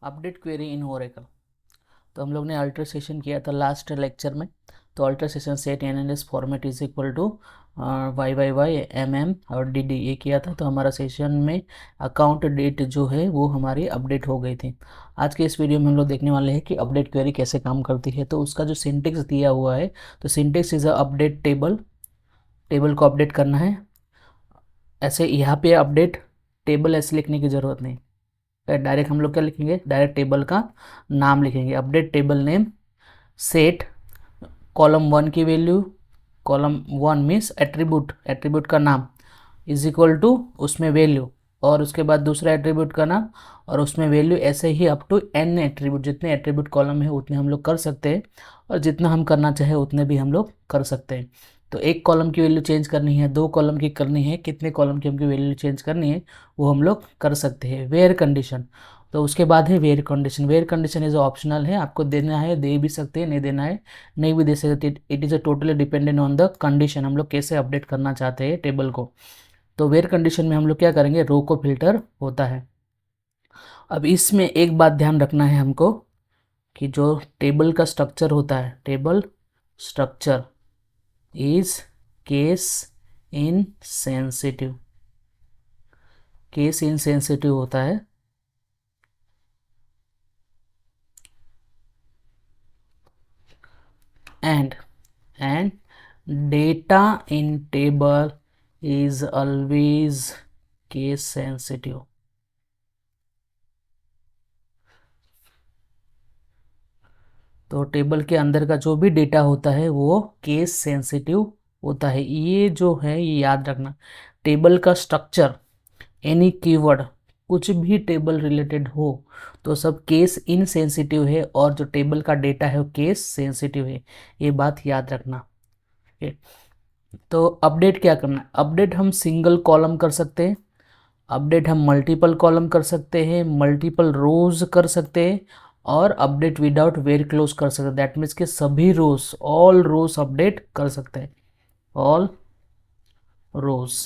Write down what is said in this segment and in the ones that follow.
Update query in Oracle. तो हम लोग ने अल्टर सेशन किया था लास्ट लेक्चर में। तो alter session set N N S format is equal to Y Y Y M M और डी डी ये किया था। तो हमारा सेशन में अकाउंट डेट जो है वो हमारी अपडेट हो गई थी। आज के इस वीडियो में हम लोग देखने वाले हैं कि अपडेट क्वेरी कैसे काम करती है। तो उसका जो सिंटेक्स दिया हुआ है, तो syntax is a update table. Table को अपडेट करना है। ऐसे यहाँ पे अपडेट टेबल ऐसे लिखने की ज़रूरत नहीं, डायरेक्ट हम लोग क्या लिखेंगे, डायरेक्ट टेबल का नाम लिखेंगे। Update table name set column 1 की value, column 1 means attribute, attribute का नाम इज इक्वल टू उसमें वैल्यू, और उसके बाद दूसरा एट्रीब्यूट का नाम और उसमें वैल्यू, ऐसे ही अप टू n एट्रीब्यूट। जितने एट्रीब्यूट कॉलम है उतने हम लोग कर सकते हैं, और जितना हम करना चाहे उतने भी हम लोग कर सकते हैं। तो एक कॉलम की वैल्यू चेंज करनी है, दो कॉलम की करनी है, कितने कॉलम की हमकी वैल्यू चेंज करनी है वो हम लोग कर सकते हैं। वेयर कंडीशन, तो उसके बाद है where condition. Where condition is optional है, आपको देना है दे भी सकते हैं, नहीं देना है नहीं भी दे सकते। It is a totally dependent on the condition, हम लोग कैसे अपडेट करना चाहते हैं टेबल को। तो वेयर कंडीशन में हम लोग क्या करेंगे, रो को फिल्टर होता है। अब इसमें एक बात ध्यान रखना है हमको कि जो टेबल का स्ट्रक्चर होता है, table structure is case insensitive, case insensitive होता है। And data in table is always case sensitive। तो टेबल के अंदर का जो भी डेटा होता है वो केस सेंसिटिव होता है। ये जो है ये याद रखना। टेबल का स्ट्रक्चर, एनी कीवर्ड, कुछ भी टेबल रिलेटेड हो तो सब केस इनसेंसिटिव है, और जो टेबल का डेटा है वो केस सेंसिटिव है। ये बात याद रखना। ओके, तो अपडेट क्या करना है, अपडेट हम सिंगल कॉलम कर सकते हैं, अपडेट हम मल्टीपल कॉलम कर सकते हैं, मल्टीपल रोज कर सकते हैं, और अपडेट विदाउट वेर क्लोज कर सकते हैं। दैट मीन्स कि सभी रोज, ऑल रोज अपडेट कर सकते हैं, ऑल रोज।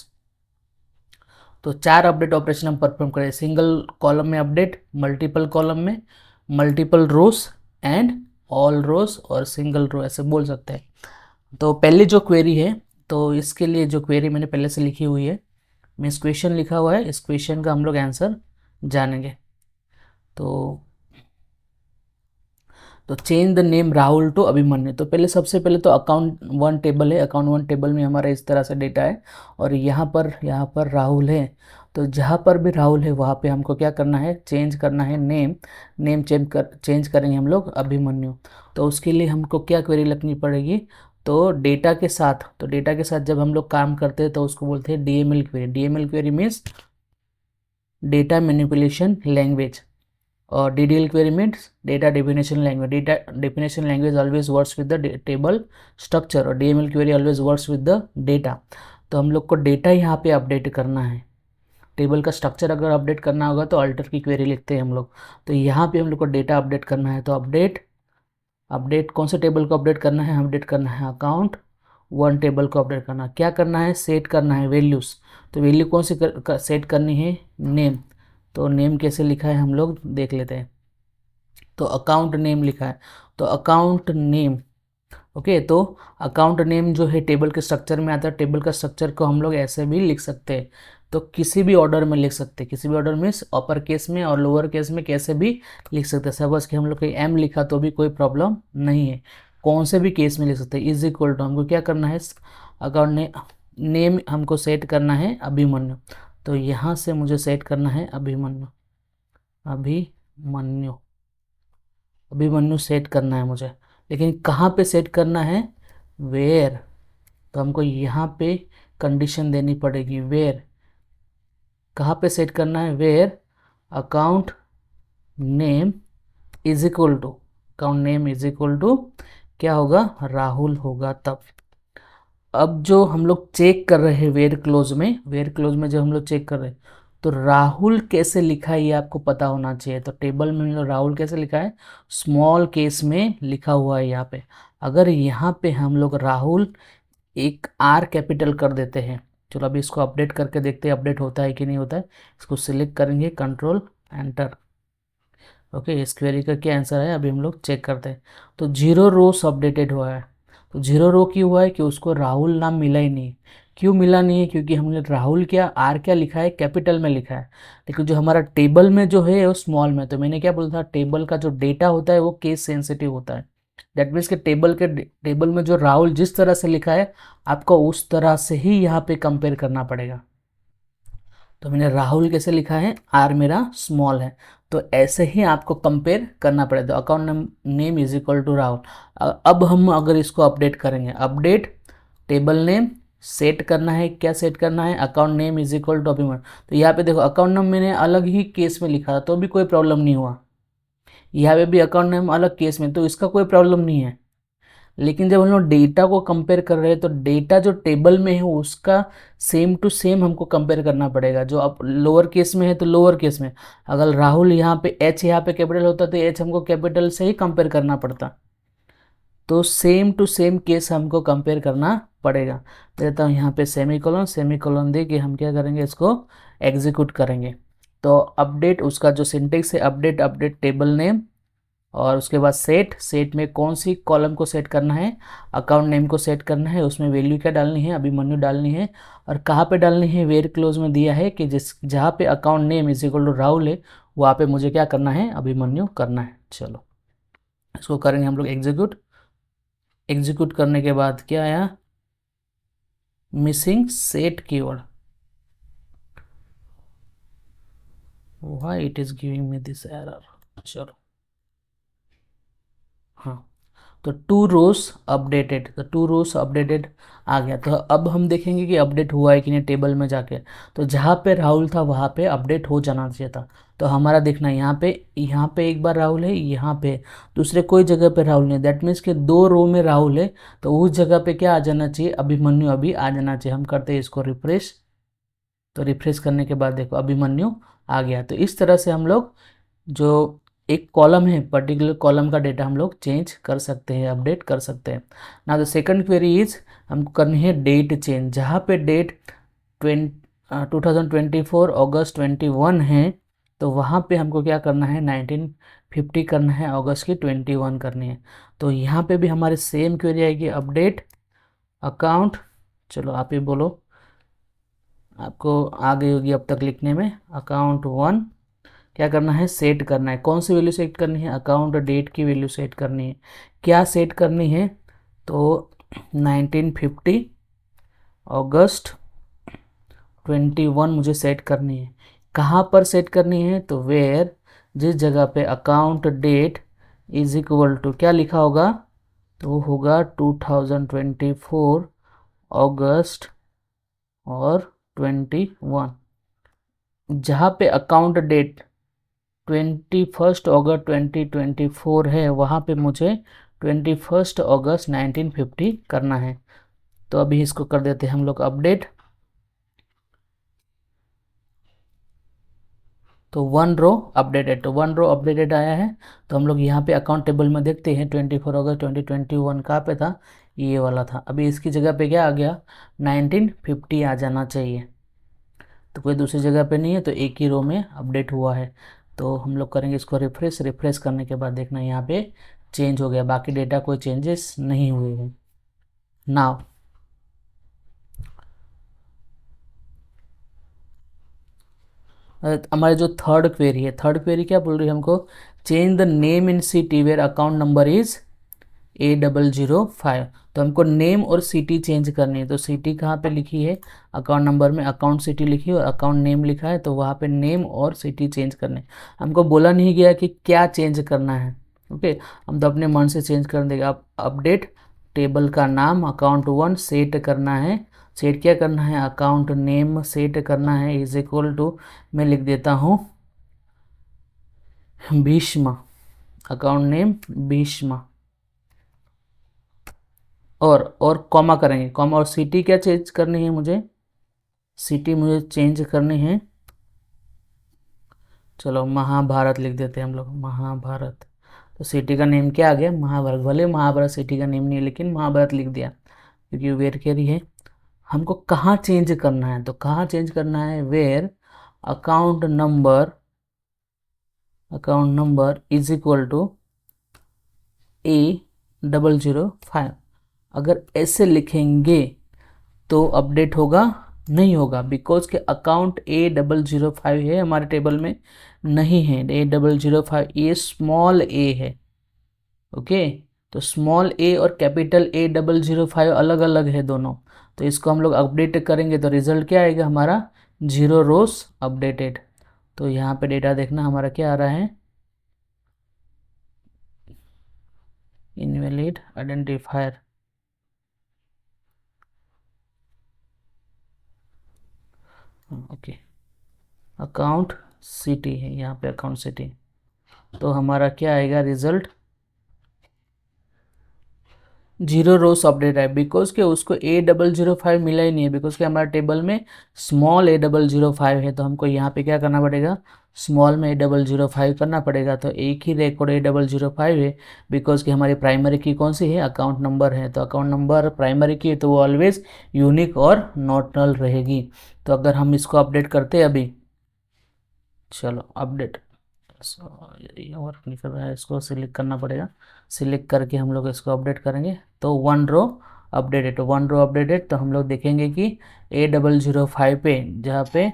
तो चार अपडेट ऑपरेशन हम परफॉर्म करें, सिंगल कॉलम में अपडेट, मल्टीपल कॉलम में, मल्टीपल रोज एंड ऑल रोज, और सिंगल रो ऐसे बोल सकते हैं। तो पहली जो क्वेरी है, तो इसके लिए जो क्वेरी मैंने पहले से लिखी हुई है, मीन्स क्वेश्चन लिखा हुआ है, इस क्वेश्चन का हम लोग आंसर जानेंगे। तो change the name Rahul to Abhimanyu. तो पहले सबसे पहले तो अकाउंट 1 टेबल है, अकाउंट 1 टेबल में हमारा इस तरह से डेटा है, और यहाँ पर राहुल है। तो जहाँ पर भी राहुल है वहाँ पे हमको क्या करना है, चेंज करना है नेम। नेम चेंज करेंगे हम लोग अभिमन्यु। तो उसके लिए हमको क्या क्वेरी लिखनी पड़ेगी, तो डेटा के साथ, तो डेटा के साथ जब हम लोग काम करते हैं तो उसको बोलते हैं DML query. DML query means data manipulation language, और DDL query means data definition language। Data definition language always works with the table structure, और DML query always works with the data। तो हम लोग को डेटा यहाँ पे update करना है। टेबल का स्ट्रक्चर अगर अपडेट करना होगा तो अल्टर की क्वेरी लिखते हैं हम लोग। तो यहाँ पे हम लोग को डेटा अपडेट करना है, तो अपडेट कौन से टेबल को अपडेट करना है, अपडेट करना है अकाउंट 1 टेबल को अपडेट करना। क्या करना है, सेट करना है वैल्यूज़। तो वैल्यू कौन सी सेट करनी है, नेम। तो नेम कैसे लिखा है हम लोग देख लेते हैं। तो अकाउंट नेम लिखा है, तो अकाउंट नेम। ओके, तो अकाउंट नेम जो है टेबल के स्ट्रक्चर में आता है। टेबल का स्ट्रक्चर को हम लोग ऐसे भी लिख सकते हैं, तो किसी भी ऑर्डर में लिख सकते हैं, किसी भी ऑर्डर मीन्स अपर केस में और लोअर केस में कैसे भी लिख सकते हैं। सपोज कि हम लोग कहीं एम लिखा तो भी कोई प्रॉब्लम नहीं है, कौन से भी केस में लिख सकते हैं। इज इक्वल टू हमको क्या करना है, अकाउंट नेम हमको सेट करना है अभिमन्यु। तो यहाँ से मुझे सेट करना है अभिमन्यु, अभिमन्यु, अभिमन्यु सेट करना है मुझे। लेकिन कहाँ पे सेट करना है, वेयर। तो हमको यहाँ पे कंडीशन देनी पड़ेगी, वेयर। कहाँ पे सेट करना है, where account name is equal to, account name is equal to क्या होगा, राहुल होगा तब। अब जो हम लोग चेक कर रहे हैं वेयर क्लोज में, वेयर क्लोज में जब हम लोग चेक कर रहे हैं तो राहुल कैसे लिखा है ये आपको पता होना चाहिए। तो टेबल में हम लोग राहुल कैसे लिखा है, स्मॉल केस में लिखा हुआ है यहाँ पे। अगर यहाँ पे हम लोग राहुल एक आर कैपिटल कर देते हैं, चलो अभी इसको अपडेट करके देखते हैं अपडेट होता है कि नहीं होता है। इसको सिलेक्ट करेंगे, कंट्रोल एंटर। ओके, इस क्वेरी का क्या आंसर है अभी हम लोग चेक करते हैं। तो 0 रोज अपडेटेड हुआ है। तो 0 रो क्यों हुआ है कि उसको राहुल नाम मिला ही नहीं। क्यों मिला नहीं है, क्योंकि हमने राहुल क्या आर क्या लिखा है, कैपिटल में लिखा है, लेकिन जो हमारा टेबल में जो है वो स्मॉल में। तो मैंने क्या बोला था, टेबल का जो डेटा होता है वो केस सेंसिटिव होता है। दैट मीन्स के टेबल में जो राहुल जिस तरह से लिखा है आपको उस तरह से ही यहाँ पे कंपेयर करना पड़ेगा। तो मैंने राहुल कैसे लिखा है, आर मेरा स्मॉल है, तो ऐसे ही आपको कंपेयर करना पड़ेगा। तो account name is equal to Rahul. अब हम अगर इसको अपडेट करेंगे, अपडेट टेबल नेम सेट करना है, क्या सेट करना है, account name is equal to Abhimanyu. तो यहाँ पे देखो अकाउंट नेम मैंने अलग ही केस में लिखा था तो भी कोई प्रॉब्लम नहीं हुआ, यहाँ पे भी अकाउंट नेम अलग केस में, तो इसका कोई प्रॉब्लम नहीं है। लेकिन जब हम लोग डेटा को कंपेयर कर रहे हैं तो डेटा जो टेबल में है उसका सेम टू सेम हमको कंपेयर करना पड़ेगा। जो अब लोअर केस में है तो लोअर केस में, अगर राहुल यहाँ पे एच यहाँ पे कैपिटल होता तो एच हमको कैपिटल से ही कंपेयर करना पड़ता। तो सेम टू सेम केस हमको कंपेयर करना पड़ेगा। देता हूँ यहाँ पे सेमी कॉलन दे के हम क्या करेंगे, इसको एग्जीक्यूट करेंगे। तो अपडेट उसका जो सिंटेक्स है, अपडेट अपडेट टेबल नेम, और उसके बाद सेट, सेट में कौन सी कॉलम को सेट करना है, अकाउंट नेम को सेट करना है, उसमें वैल्यू क्या डालनी है, अभिमन्यु डालनी है। और कहाँ पे डालनी है, वेयर क्लोज में दिया है कि जिस जहाँ पे account name is equal to Rahul है वहाँ पे मुझे क्या करना है, अभिमन्यु करना है। चलो इसको करेंगे हम लोग एग्जीक्यूट। एग्जीक्यूट करने के बाद क्या आया, missing set keyword. Why it is giving me this error. चलो हाँ, तो 2 रोज अपडेटेड, तो 2 रोज अपडेटेड आ गया। तो अब हम देखेंगे कि अपडेट हुआ है कि नहीं टेबल में जाके। तो जहाँ पे राहुल था वहाँ पे अपडेट हो जाना चाहिए था। तो हमारा देखना है यहाँ पे एक बार राहुल है, यहाँ पे दूसरे कोई जगह पे राहुल नहीं। दैट मीन्स कि 2 रो में राहुल है, तो उस जगह पे क्या आ जाना चाहिए, अभिमन्यु अभी आ जाना चाहिए। हम करते हैं इसको रिफ्रेश। तो रिफ्रेश करने के बाद देखो अभिमन्यु आ गया। तो इस तरह से हम लोग जो एक कॉलम है, पर्टिकुलर कॉलम का डेटा हम लोग चेंज कर सकते हैं, अपडेट कर सकते हैं ना। द सेकंड क्वेरी इज हमको करनी है डेट चेंज। जहाँ पे डेट 2024 अगस्त 21 है, तो वहाँ पे हमको क्या करना है, 1950 करना है, अगस्त की 21 करनी है। तो यहाँ पे भी हमारे सेम क्वेरी आएगी, अपडेट अकाउंट। चलो आप ही बोलो, आपको आ गई होगी अब तक लिखने में। अकाउंट 1 क्या करना है, सेट करना है। कौन सी वैल्यू सेट करनी है, अकाउंट डेट की वैल्यू सेट करनी है। क्या सेट करनी है, तो 1950 अगस्त 21 मुझे सेट करनी है। कहाँ पर सेट करनी है, तो वेयर, जिस जगह पे account date is equal to क्या लिखा होगा, तो वो होगा 2024 अगस्त और 21। जहाँ पे अकाउंट डेट 21 अगस्त 2024 है वहाँ पे मुझे 21 अगस्त 1950 करना है। तो अभी इसको कर देते हैं हम लोग अपडेट। तो 1 रो अपडेटेड, तो 1 रो अपडेटेड आया है। तो हम लोग यहाँ पे अकाउंट टेबल में देखते हैं 24 अगस्त 2021 कहाँ पे था, ये वाला था। अभी इसकी जगह पे क्या आ गया, 1950 आ जाना चाहिए। तो कोई दूसरी जगह पे नहीं है, तो एक ही रो में अपडेट हुआ है। तो हम लोग करेंगे इसको रिफ्रेश। रिफ्रेश करने के बाद देखना यहाँ पे चेंज हो गया, बाकी डेटा कोई चेंजेस नहीं हुए हैं। नाउ हमारे जो थर्ड क्वेरी है, थर्ड क्वेरी क्या बोल रही है हमको, change the name in city where account number is A005। तो हमको नेम और सिटी चेंज करनी है। तो सिटी कहाँ पे लिखी है, अकाउंट नंबर में अकाउंट सिटी लिखी है और अकाउंट नेम लिखा है, तो वहाँ पे नेम और सिटी चेंज करने। हमको बोला नहीं गया कि क्या चेंज करना है। ओके, हम तो अपने मन से चेंज कर देंगे। अब अपडेट टेबल का नाम अकाउंट 1 सेट करना है। सेट क्या करना है, अकाउंट नेम सेट करना है, इज इक्वल टू मैं लिख देता हूँ भीष्म, अकाउंट नेम भीष्म, और कॉमा करेंगे, कॉमा। और सिटी क्या चेंज करनी है मुझे, सिटी मुझे चेंज करनी है, चलो महाभारत लिख देते हैं हम लोग, महाभारत। तो सिटी का नेम क्या आ गया, महाभारत। भले महाभारत सिटी का नेम नहीं है लेकिन महाभारत लिख दिया क्योंकि वेयर कैरी है। हमको कहाँ चेंज करना है, तो कहाँ चेंज करना है, where account number account number is equal to A005। अगर ऐसे लिखेंगे तो अपडेट होगा, नहीं होगा, बिकॉज के अकाउंट A005 है हमारे टेबल में नहीं है। A005 ये स्मॉल ए है। ओके, तो स्मॉल ए और कैपिटल A005 अलग अलग है दोनों। तो इसको हम लोग अपडेट करेंगे तो रिजल्ट क्या आएगा हमारा, 0 रोज अपडेटेड। तो यहाँ पे डेटा देखना हमारा क्या आ रहा है, invalid identifier. Okay, account city है यहाँ पे, अकाउंट सिटी। तो हमारा क्या आएगा रिजल्ट, 0 रोज अपडेट है, बिकॉज के उसको A005 मिला ही नहीं है, बिकॉज के हमारे टेबल में स्मॉल A005 है। तो हमको यहाँ पे क्या करना पड़ेगा, स्मॉल में A005 करना पड़ेगा। तो एक ही रिकॉर्ड A005 है, बिकॉज कि हमारी प्राइमरी की कौन सी है, अकाउंट नंबर है। तो अकाउंट नंबर प्राइमरी की है तो वो ऑलवेज यूनिक और नॉट नल रहेगी। तो अगर हम इसको अपडेट करते हैं अभी, चलो अपडेट, ये वर्क नहीं कर रहा है, इसको सिलेक्ट करना पड़ेगा। सिलेक्ट करके हम लोग इसको अपडेट करेंगे तो 1 रो अपडेटेड, 1 रो अपडेटेड। तो हम लोग देखेंगे कि A005 पे, जहाँ पे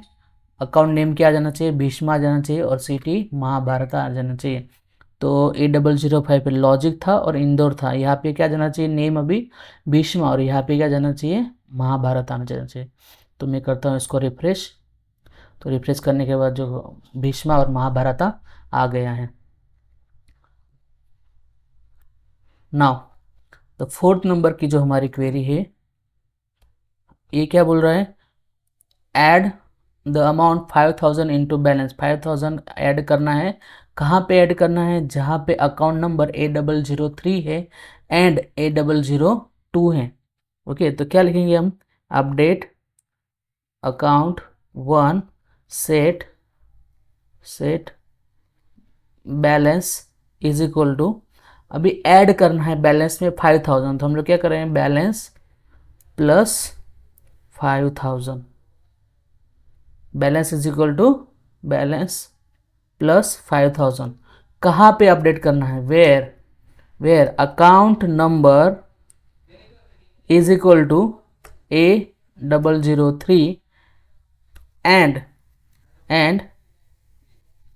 अकाउंट नेम क्या आ जाना चाहिए, भीष्मा आ जाना चाहिए, और सिटी महाभारत आ जाना चाहिए। तो A005 पे लॉजिक था और इंदौर था, यहाँ पे क्या जाना चाहिए, नेम अभी भीष्मा, और यहाँ पे क्या जाना चाहिए, महाभारत आना चाहिए। तो मैं करता हूँ इसको रिफ्रेश। तो रिफ्रेश करने के बाद जो भीष्मा और महाभारत आ गया है। नाउ तो 4th नंबर की जो हमारी क्वेरी है, ये क्या बोल रहा है, add the amount 5000 into balance. 5000 add करना है, कहाँ पे ऐड करना है, जहाँ पे अकाउंट नंबर A003 है एंड A002 है। ओके, तो क्या लिखेंगे हम, update account 1 set balance is equal to, अभी ऐड करना है बैलेंस में 5000। तो हम लोग क्या करेंगे, balance plus 5000, balance is equal to balance plus 5000। कहाँ पे अपडेट करना है, where account number is equal to A003 and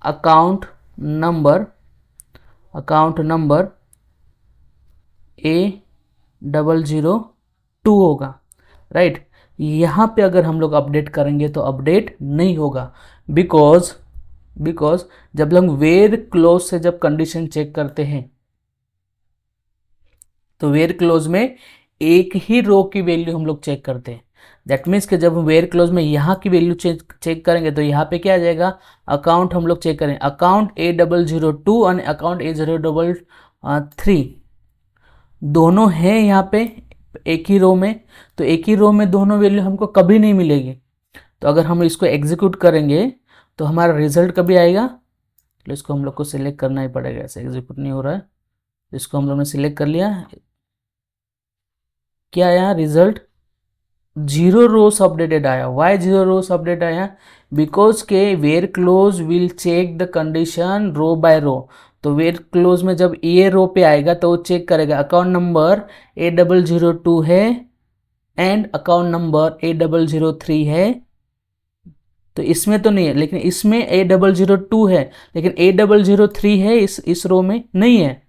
account number A002 होगा, राइट। यहाँ पे अगर हम लोग अपडेट करेंगे तो अपडेट नहीं होगा, बिकॉज जब हम वेयर क्लोज से जब कंडीशन चेक करते हैं तो वेयर क्लोज में एक ही रो की वैल्यू हम लोग चेक करते हैं। दैट मीन्स कि जब हम वेयर क्लोज में यहाँ की वैल्यू चेक करेंगे तो यहाँ पे क्या आ जाएगा, अकाउंट हम लोग चेक करें, अकाउंट A002 और अकाउंट A033 दोनों हैं यहाँ पे एक ही रो में। तो एक ही रो में दोनों वैल्यू हमको कभी नहीं मिलेगी। तो अगर हम इसको एग्जीक्यूट करेंगे तो हमारा रिजल्ट कभी आएगा, तो इसको हम लोग को सिलेक्ट करना ही पड़ेगा, ऐसे एग्जीक्यूट नहीं हो रहा है। इसको हम लोग ने सिलेक्ट कर लिया, क्या आया रिजल्ट, 0 रोज अपडेटेड आया। वाई 0 रोज अपडेट आया, बिकॉज के where clause will check the condition row by row. तो वेयर क्लोज में जब ये रो पे आएगा तो वो चेक करेगा अकाउंट नंबर A002 है एंड अकाउंट नंबर A003 है। तो इसमें तो नहीं है, लेकिन इसमें A002 है, लेकिन A003 है इस रो में नहीं है,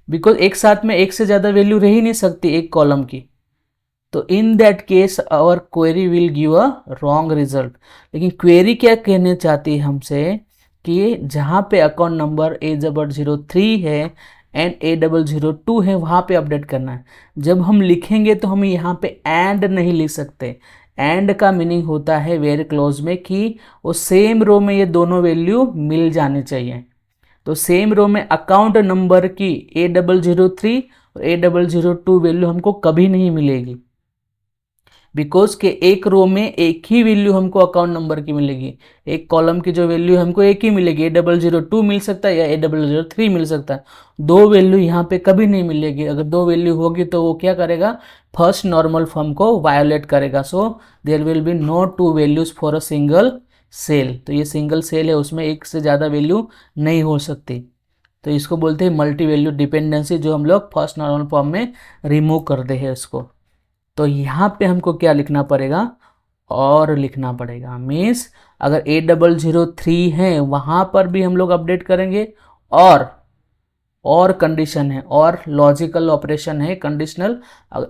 बिकॉज एक साथ में एक से ज़्यादा वैल्यू रह ही नहीं सकती एक कॉलम की। तो in that case our query will give a wrong result. लेकिन क्वेरी क्या कहने चाहती है हमसे कि जहाँ पे अकाउंट नंबर A003 है एंड A002 है वहाँ पे अपडेट करना है। जब हम लिखेंगे तो हम यहाँ पे एंड नहीं लिख सकते। एंड का मीनिंग होता है वेयर क्लोज में कि वो सेम रो में ये दोनों वैल्यू मिल जाने चाहिए। तो सेम रो में अकाउंट नंबर की A003 और A002 वैल्यू हमको कभी नहीं मिलेगी, बिकॉज के एक रो में एक ही वैल्यू हमको अकाउंट नंबर की मिलेगी। एक कॉलम की जो वैल्यू हमको एक ही मिलेगी, A002 मिल सकता है या A003 मिल सकता है। दो वैल्यू यहाँ पे कभी नहीं मिलेगी। अगर दो वैल्यू होगी तो वो क्या करेगा, फर्स्ट नॉर्मल फॉर्म को वायोलेट करेगा। So there will be no two values for a single cell, तो ये सिंगल सेल है, उसमें एक से ज़्यादा वैल्यू नहीं हो सकती, तो इसको बोलते हैं मल्टी वैल्यू डिपेंडेंसी, जो हम लोग फर्स्ट नॉर्मल फॉर्म में रिमूव करते हैं इसको। तो यहाँ पे हमको क्या लिखना पड़ेगा, और लिखना पड़ेगा, मीन्स अगर 8003 है वहाँ पर भी हम लोग अपडेट करेंगे, और कंडीशन है, और लॉजिकल ऑपरेशन है कंडीशनल।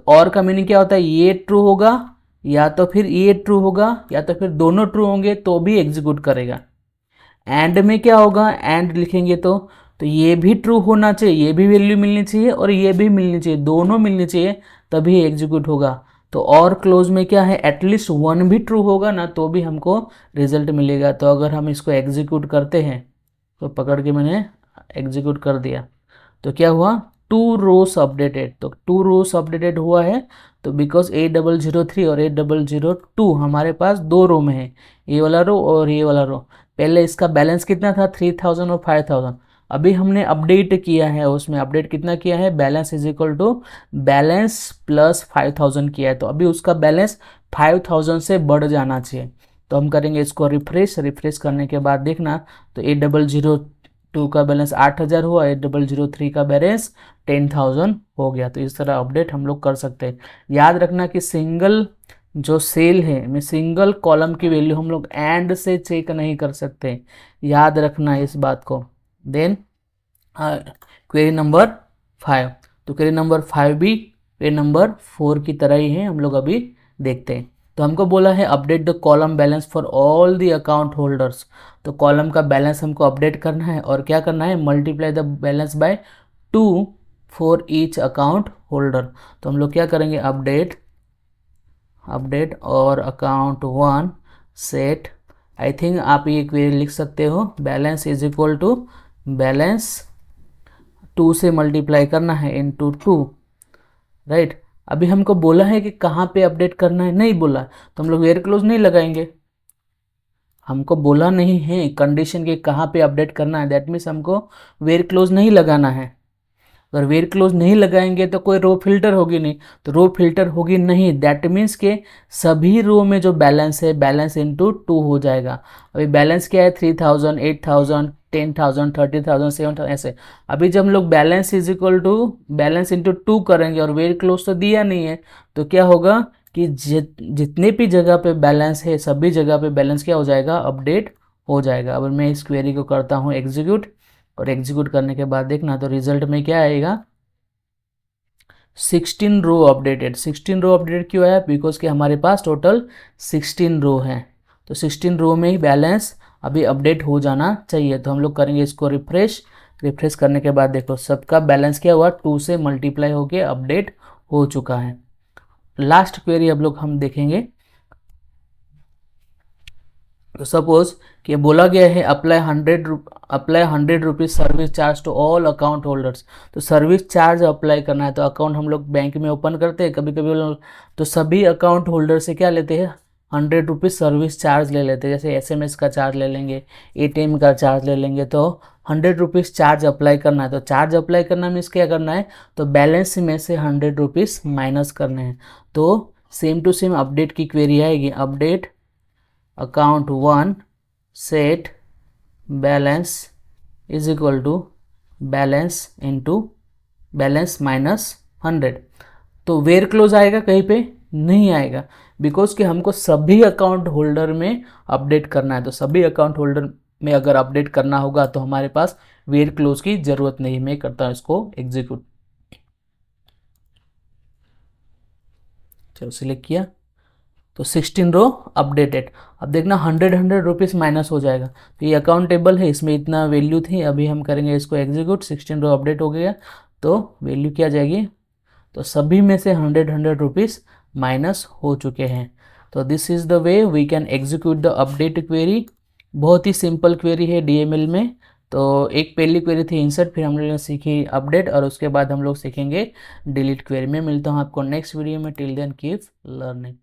और का मीनिंग क्या होता है, ये ट्रू होगा या तो फिर ये ट्रू होगा या तो फिर दोनों ट्रू होंगे तो भी एग्जीक्यूट करेगा। एंड में क्या होगा, एंड लिखेंगे तो ये भी ट्रू होना चाहिए, ये भी वैल्यू मिलनी चाहिए और ये भी मिलनी चाहिए, दोनों मिलनी चाहिए तभी एग्जीक्यूट होगा। तो और क्लोज में क्या है, एटलीस्ट वन भी ट्रू होगा ना तो भी हमको रिजल्ट मिलेगा। तो अगर हम इसको एग्जीक्यूट करते हैं, तो पकड़ के मैंने एग्जीक्यूट कर दिया, तो क्या हुआ, 2 रोज अपडेटेड, तो 2 रोज अपडेटेड हुआ है। तो बिकॉज 8003 और 8002 हमारे पास 2 रो में है, ये वाला रो और ये वाला रो। पहले इसका बैलेंस कितना था, 3000 और 5000, अभी हमने अपडेट किया है, उसमें अपडेट कितना किया है, balance is equal to balance plus 5000 किया है, तो अभी उसका बैलेंस 5000 से बढ़ जाना चाहिए। तो हम करेंगे इसको रिफ्रेश करने के बाद देखना, तो 8002 का बैलेंस 8000 हुआ, 8003 का बैलेंस 10000 हो गया। तो इस तरह अपडेट हम लोग कर सकते हैं। याद रखना कि सिंगल जो सेल है में सिंगल कॉलम की वैल्यू हम लोग एंड से चेक नहीं कर सकते, याद रखना इस बात को। देन क्वेरी नंबर 5, तो क्वेरी नंबर 5 भी क्वेरी नंबर 4 की तरह ही है, हम लोग अभी देखते हैं। तो हमको बोला है update the column balance for all the account holders, तो कॉलम का बैलेंस हमको अपडेट करना है और क्या करना है, multiply the balance bye 2 for each account holder. तो हम लोग क्या करेंगे, अपडेट और अकाउंट 1 सेट, आई थिंक आप ये क्वेरी लिख सकते हो, balance is equal to balance 2 से मल्टीप्लाई करना है इनटू 2, राइट। अभी हमको बोला है कि कहाँ पे अपडेट करना है, नहीं बोला, तो हम लोग वेयर क्लोज नहीं लगाएंगे, हमको बोला नहीं है कंडीशन के कहाँ पे अपडेट करना है, दैट मीन्स हमको वेयर क्लोज नहीं लगाना है। अगर वेयर क्लोज नहीं लगाएंगे तो कोई रो फिल्टर होगी नहीं, तो रो फिल्टर होगी नहीं, दैट मीन्स के सभी रो में जो बैलेंस है बैलेंस इंटू 2 हो जाएगा। अभी बैलेंस क्या है, 3000, 8000, 10,000, 30,000, 7,000 ऐसे। अभी जब हम लोग balance is equal to balance into 2 करेंगे और वेयर क्लोज तो दिया नहीं है, तो क्या होगा कि जितने भी जगह पे बैलेंस है सभी जगह पे बैलेंस क्या हो जाएगा, अपडेट हो जाएगा। अब मैं इस क्वेरी को करता हूँ एग्जीक्यूट, और एग्जीक्यूट करने के बाद देखना, तो रिजल्ट में क्या आएगा, 16 रो अपडेटेड। 16 रो अपडेटेड क्यों आया, बिकॉज कि हमारे पास टोटल 16 रो है, तो 16 रो में ही बैलेंस अभी अपडेट हो जाना चाहिए। तो हम लोग करेंगे इसको रिफ्रेश करने के बाद देखो सबका बैलेंस क्या हुआ, 2 से मल्टीप्लाई होके अपडेट हो चुका है। लास्ट क्वेरी अब लोग हम देखेंगे। तो सपोज कि बोला गया है apply 100 rupees service charge to all account holders, तो सर्विस चार्ज अप्लाई करना है। तो अकाउंट हम लोग बैंक में ओपन करते हैं कभी कभी, तो सभी अकाउंट होल्डर से क्या लेते हैं, 100 रुपीज़ सर्विस चार्ज ले लेते हैं, जैसे एसएमएस का चार्ज ले लेंगे, एटीएम का चार्ज ले लेंगे, तो 100 रुपीज़ चार्ज अप्लाई करना है। तो चार्ज अप्लाई करना मीन्स क्या करना है, तो बैलेंस में से 100 रुपीज़ माइनस करने हैं। तो सेम टू सेम अपडेट की क्वेरी आएगी, update account 1 set balance is equal to balance into balance minus 100। तो वेयर क्लोज आएगा कहीं पे नहीं आएगा, बिकॉज कि हमको सभी अकाउंट होल्डर में अपडेट करना है। तो सभी अकाउंट होल्डर में अगर अपडेट करना होगा तो हमारे पास वेयर क्लोज की जरूरत नहीं। मैं करता हूँ इसको एग्जीक्यूट, चलो सिलेक्ट किया, तो 16 रो अपडेटेड। अब देखना 100 रुपीज़ माइनस हो जाएगा, तो ये अकाउंट टेबल है, इसमें इतना वैल्यू थी। अभी हम करेंगे इसको एग्जीक्यूट, 16 रो अपडेट हो गया, तो वैल्यू क्या जाएगी, तो सभी में से 100 रुपीज़ माइनस हो चुके हैं। तो this is the way we can execute the update query. बहुत ही सिंपल क्वेरी है डीएमएल में। तो एक पहली क्वेरी थी इंसर्ट, फिर हम लोगों ने सीखी अपडेट, और उसके बाद हम लोग सीखेंगे डिलीट क्वेरी में। मिलता हूँ आपको नेक्स्ट वीडियो में, टिल देन कीप लर्निंग।